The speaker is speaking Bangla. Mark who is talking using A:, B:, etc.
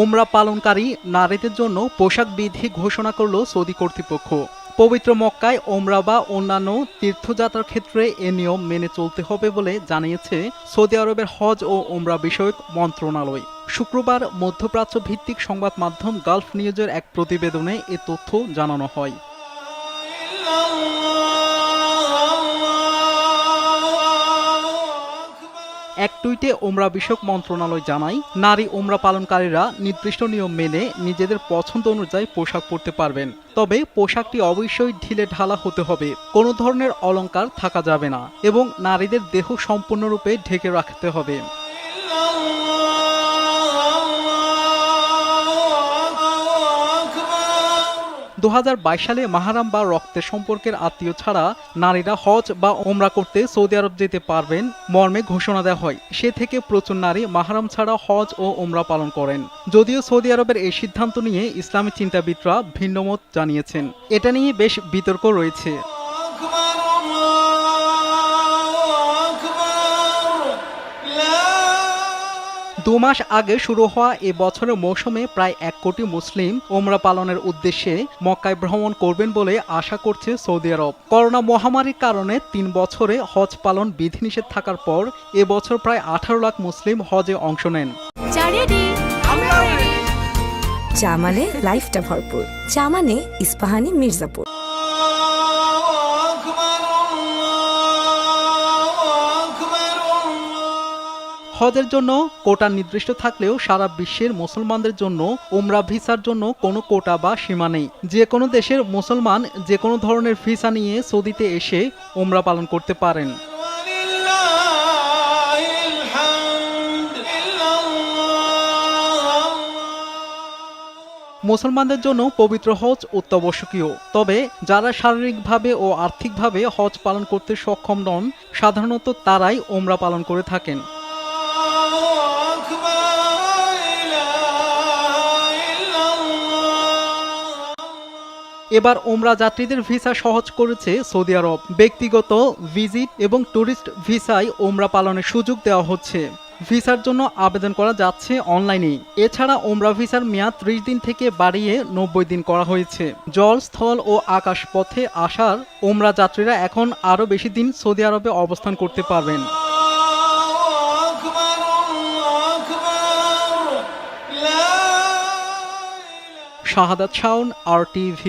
A: উমরা পালনকারী নারীদের জন্য পোশাক বিধি ঘোষণা করল সৌদি কর্তৃপক্ষ। পবিত্র মক্কায় ওমরা বা অন্যান্য তীর্থযাত্রার ক্ষেত্রে এ নিয়ম মেনে চলতে হবে বলে জানিয়েছে সৌদি আরবের হজ ও ওমরা বিষয়ক মন্ত্রণালয়। শুক্রবার মধ্যপ্রাচ্য ভিত্তিক সংবাদ মাধ্যম গালফ নিউজের এক প্রতিবেদনে এ তথ্য জানানো হয়। এক টুইটে ওমরা বিষয়ক মন্ত্রণালয় জানায়, নারী ওমরা পালনকারীরা নির্দিষ্ট নিয়ম মেনে নিজেদের পছন্দ অনুযায়ী পোশাক পরতে পারবেন। তবে পোশাকটি অবশ্যই ঢিলে ঢালা হতে হবে, কোনো ধরনের অলংকার থাকা যাবে না এবং নারীদের দেহ সম্পূর্ণরূপে ঢেকে রাখতে হবে। 2022 সালে মাহরাম বা রক্তের সম্পর্কের আত্মীয় ছাড়া নারীরা হজ বা ওমরা করতে সৌদি আরব যেতে পারবেন মর্মে ঘোষণা দেওয়া হয়। সে থেকে প্রচুর নারী মাহরাম ছাড়া হজ ও ওমরা পালন করেন। যদিও সৌদি আরবের এই সিদ্ধান্ত নিয়ে ইসলামী চিন্তাবিদরা ভিন্নমত জানিয়েছেন। এটা নিয়ে বেশ বিতর্ক রয়েছে। 2 মাস আগে শুরু হওয়া এ বছরের মৌসুমে প্রায় 1 কোটি মুসলিম ওমরা পালনের উদ্দেশ্যে মক্কায় ভ্রমণ করবেন বলে আশা করছে সৌদি আরব। করোনা মহামারীর কারণে 3 বছরে হজ পালন বিধিনিষেধ থাকার পর এবছর প্রায় 18 লাখ মুসলিম হজে অংশ নেন।
B: চা মানে লাইফটা ভরপুর, চা মানে ইস্পাহানি মির্জাপুর।
A: হজের জন্য কোটা নির্দিষ্ট থাকলেও সারা বিশ্বের মুসলমানদের জন্য উমরা ভিসার জন্য কোনো কোটা বা সীমা নেই। যে কোনো দেশের মুসলমান যে কোনো ধরনের ভিসা নিয়ে সৌদিতে এসে উমরা পালন করতে পারেন। মুসলমানদের জন্য পবিত্র হজ অত্যাবশ্যকীয়। তবে যারা শারীরিকভাবে ও আর্থিকভাবে হজ পালন করতে সক্ষম নন, সাধারণত তারাই উমরা পালন করে থাকেন। এবার ওমরা যাত্রীদের ভিসা সহজ করেছে সৌদি আরব। ব্যক্তিগত, ভিজিট এবং ট্যুরিস্ট ভিসায় ওমরা পালনের সুযোগ দেওয়া হচ্ছে। ভিসার জন্য আবেদন করা যাচ্ছে অনলাইনে। এছাড়া ওমরা ভিসার মেয়াদ 30 দিন থেকে বাড়িয়ে 90 দিন করা হয়েছে। জল, স্থল ও আকাশ পথে আসার ওমরা যাত্রীরা এখন আরও বেশি দিন সৌদি আরবে অবস্থান করতে পারবেন। শাহাদাত শাওন, RTV।